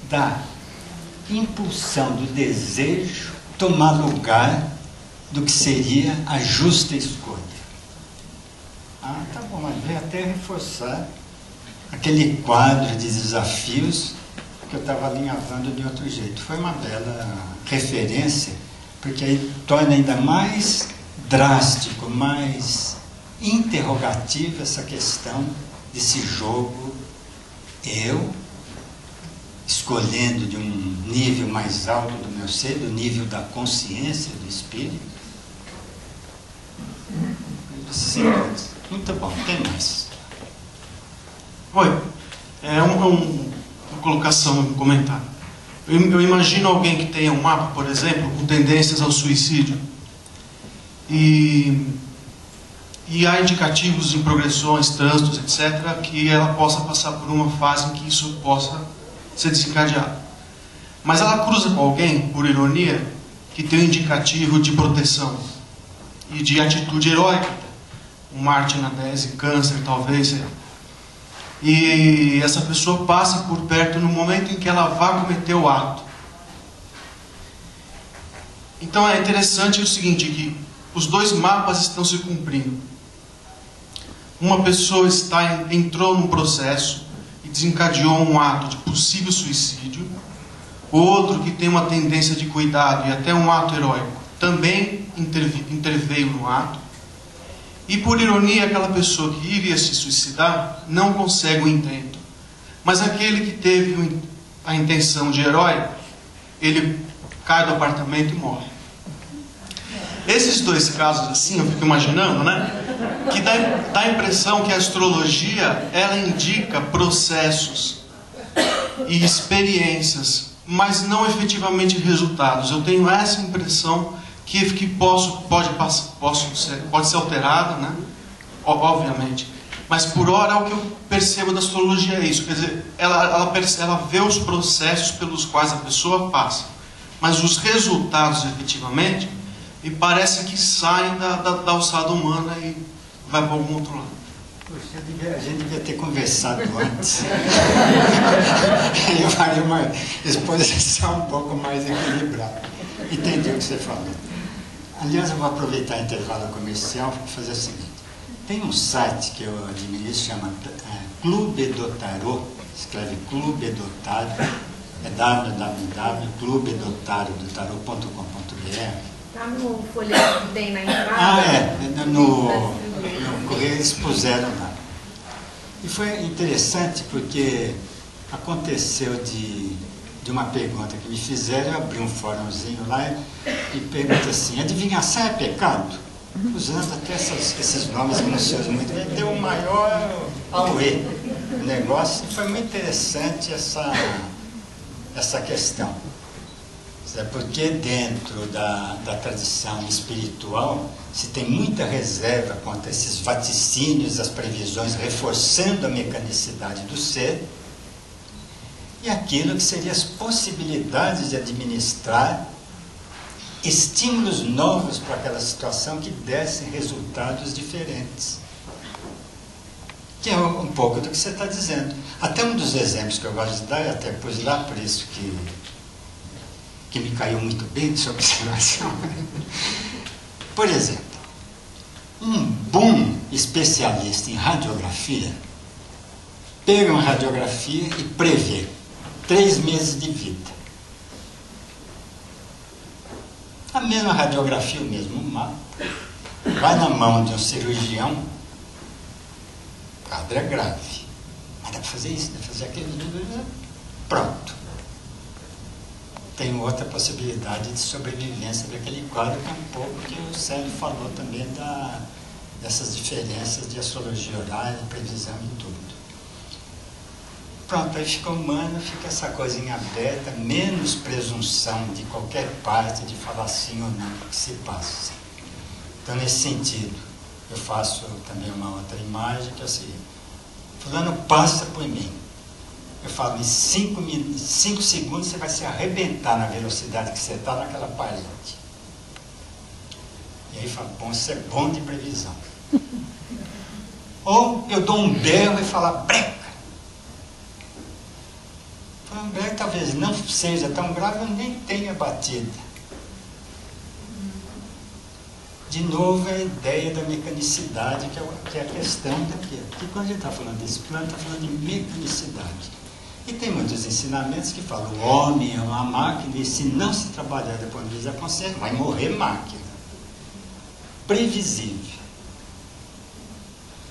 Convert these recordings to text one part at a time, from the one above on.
da impulsão do desejo tomar lugar do que seria a justa escolha. Ah, tá bom, mas veio até reforçar aquele quadro de desafios que eu estava alinhavando de outro jeito. Foi uma bela referência, porque aí torna ainda mais drástico, mais interrogativo essa questão desse jogo, eu escolhendo de um nível mais alto do meu ser, do nível da consciência, do espírito. Sim, muito bom, tem mais. Oi, uma colocação, um comentário. Eu imagino alguém que tenha um mapa, por exemplo, com tendências ao suicídio, e há indicativos em progressões, trânsitos, etc., que ela possa passar por uma fase em que isso possa ser desencadeado. Mas ela cruza com alguém, por ironia, que tem um indicativo de proteção e de atitude heróica. Um Marte na 10 em Câncer, talvez. E essa pessoa passa por perto no momento em que ela vai cometer o ato. Então é interessante o seguinte, que os dois mapas estão se cumprindo. Uma pessoa entrou num processo e desencadeou um ato de possível suicídio. Outro que tem uma tendência de cuidado e até um ato heróico também interveio no ato. E por ironia, aquela pessoa que iria se suicidar não consegue o intento. Mas aquele que teve a intenção de herói, ele cai do apartamento e morre. Esses dois casos assim, eu fico imaginando, né? Que dá a impressão que a astrologia, ela indica processos e experiências, mas não efetivamente resultados. Eu tenho essa impressão que pode ser alterada, né? Obviamente. Mas por hora o que eu percebo da astrologia é isso. Quer dizer, ela vê os processos pelos quais a pessoa passa. Mas os resultados, efetivamente, me parece que saem da alçada humana e vai para algum outro lado. Poxa, a gente devia ter conversado antes. Eu faria uma exposição um pouco mais equilibrada. Entendi o que você falou. Aliás, eu vou aproveitar o intervalo comercial para fazer o seguinte. Tem um site que eu administro, chama Clube do Tarot, escreve Clube do Tarot, é www.clubedotarot.com.br. Está no folheto que tem na entrada? No correio eles puseram lá. E foi interessante porque aconteceu de uma pergunta que me fizeram, eu abri um fórumzinho lá e pergunta assim, adivinhação é pecado? Usando até esses nomes que não se usam muito, deu o maior auê o negócio, e foi muito interessante essa questão. Porque dentro da tradição espiritual se tem muita reserva contra esses vaticínios, as previsões, reforçando a mecanicidade do ser, e aquilo que seriam as possibilidades de administrar estímulos novos para aquela situação que dessem resultados diferentes. Que é um pouco do que você está dizendo. Até um dos exemplos que eu gosto de dar, e até pus lá, por isso que me caiu muito bem de sua observação. Por exemplo, um bom especialista em radiografia pega uma radiografia e prevê 3 meses de vida. A mesma radiografia, o mesmo mapa, vai na mão de um cirurgião, o quadro é grave. Mas dá para fazer isso, dá para fazer aquilo, pronto. Tem outra possibilidade de sobrevivência daquele quadro, que é um pouco que o Célio falou também dessas diferenças de astrologia horária, previsão e tudo. Pronto, aí fica humano, fica essa coisinha aberta, menos presunção de qualquer parte de falar sim ou não que se passa. Então, nesse sentido, eu faço também uma outra imagem, que é assim, fulano passa por mim. Eu falo, em 5 segundos você vai se arrebentar na velocidade que você está naquela parede. E aí fala, bom, isso é bom de previsão. Ou eu dou um berro e falo, breca. Kronberg talvez não seja tão grave, eu nem tenha batido. De novo, a ideia da mecanicidade, que é a questão daqui. Porque quando a gente está falando desse plano, está falando de mecanicidade. E tem muitos ensinamentos que falam: o homem é uma máquina e se não se trabalhar do ponto de vista da consciência, vai morrer máquina. Previsível.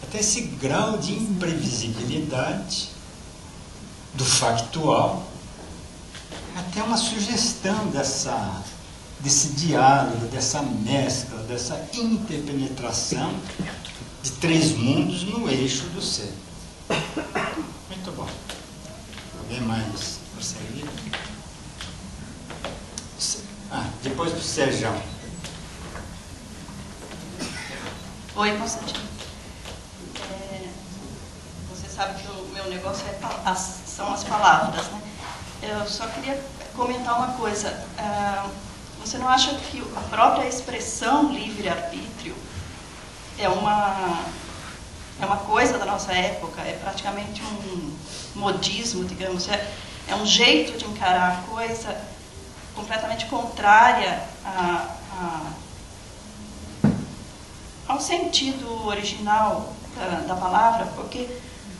Até esse grau de imprevisibilidade do factual, até uma sugestão desse diálogo, dessa mescla, dessa interpenetração de três mundos no eixo do ser. Muito bom. Alguém mais prosseguir? Depois do Sérgio. Oi, Constantino. Você sabe que o meu negócio são as palavras, né? Eu só queria comentar uma coisa. Você não acha que a própria expressão livre-arbítrio é uma coisa da nossa época, é praticamente um modismo, digamos, é um jeito de encarar a coisa completamente contrária ao sentido original da palavra, porque,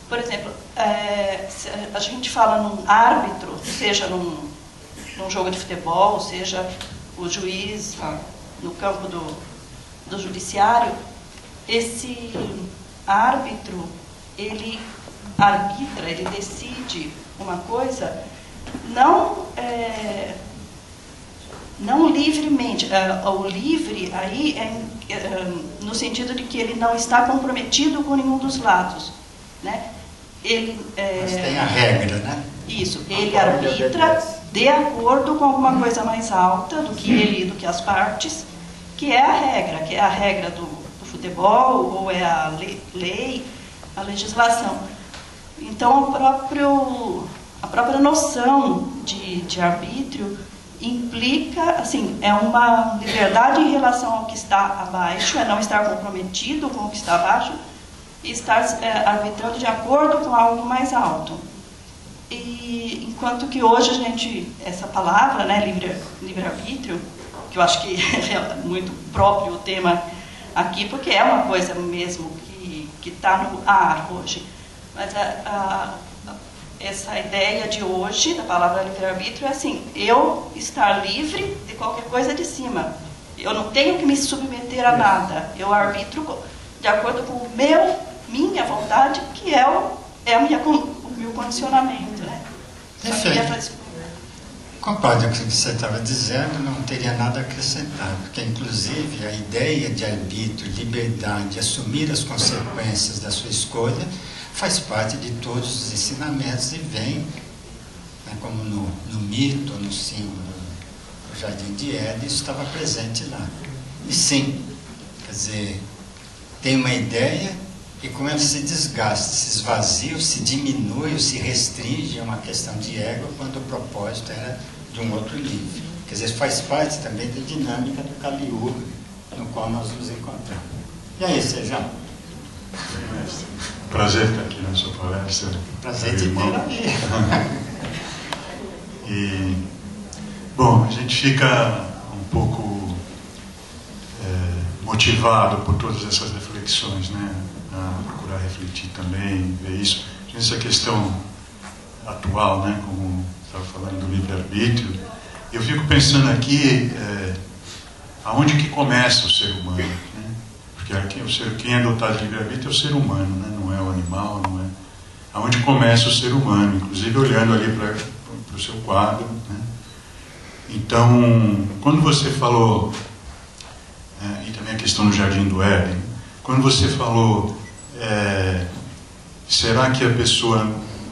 por exemplo, a gente fala num árbitro, seja num jogo de futebol, seja o juiz no campo do judiciário, esse árbitro, ele arbitra, ele decide uma coisa não livremente. O livre aí no sentido de que ele não está comprometido com nenhum dos lados, né? Mas tem a regra, né? Isso, ele arbitra de acordo com alguma coisa mais alta do que ele e do que as partes, que é a regra do futebol, ou é a lei, a legislação. Então, a própria noção de arbítrio implica, assim, é uma liberdade em relação ao que está abaixo, é não estar comprometido com o que está abaixo, e estar arbitrando de acordo com algo mais alto. E enquanto que hoje essa palavra, né, livre-arbítrio, que eu acho que é muito próprio o tema aqui, porque é uma coisa mesmo que está no ar hoje. Mas essa ideia de hoje, da palavra livre-arbítrio, é assim: eu estar livre de qualquer coisa de cima. Eu não tenho que me submeter a nada. Eu arbitro de acordo com minha vontade, que é o meu condicionamento, né? Perfeito. Concordo com o que você estava dizendo, não teria nada a acrescentar, porque inclusive a ideia de arbítrio, liberdade, assumir as consequências da sua escolha, faz parte de todos os ensinamentos e vem, né, como no mito, no símbolo do Jardim de Éden, isso estava presente lá. E sim, quer dizer, tem uma ideia e como ela se desgasta, se esvazia, se diminui, ou se restringe a uma questão de ego, quando o propósito era de um outro nível. Quer dizer, faz parte também da dinâmica do Kali-Yuga, no qual nós nos encontramos. E aí, Sejão? Prazer estar aqui na sua palestra. Prazer te ter aqui. E, bom, a gente fica um pouco motivado por todas essas reflexões, né? A procurar refletir também, ver isso. Essa questão atual, né? Como estava falando do livre-arbítrio, eu fico pensando aqui aonde que começa o ser humano, né? Porque aqui quem é dotado de livre-arbítrio é o ser humano, né? Não é o animal, não é. Aonde começa o ser humano, inclusive olhando ali para o seu quadro, né? Então, quando você falou, e também a questão do Jardim do Éden, quando você falou, será que a pessoa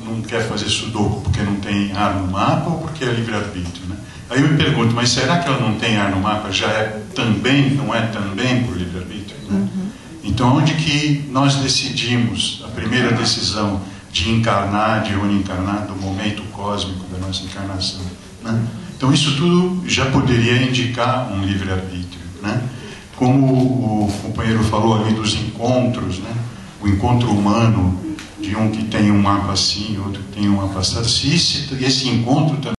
não quer fazer sudoku porque não tem ar no mapa ou porque é livre-arbítrio, né? Aí eu me pergunto, mas será que ela não tem ar no mapa? Já é também, não é também por livre-arbítrio, né? Uhum. Então, onde que nós decidimos a primeira decisão de encarnar, de onde encarnar, do momento cósmico da nossa encarnação, né? Então, isso tudo já poderia indicar um livre-arbítrio, né? Como o companheiro falou ali dos encontros, né? O encontro humano de um que tem um mapa assim, outro que tem um mapa assado, se esse encontro também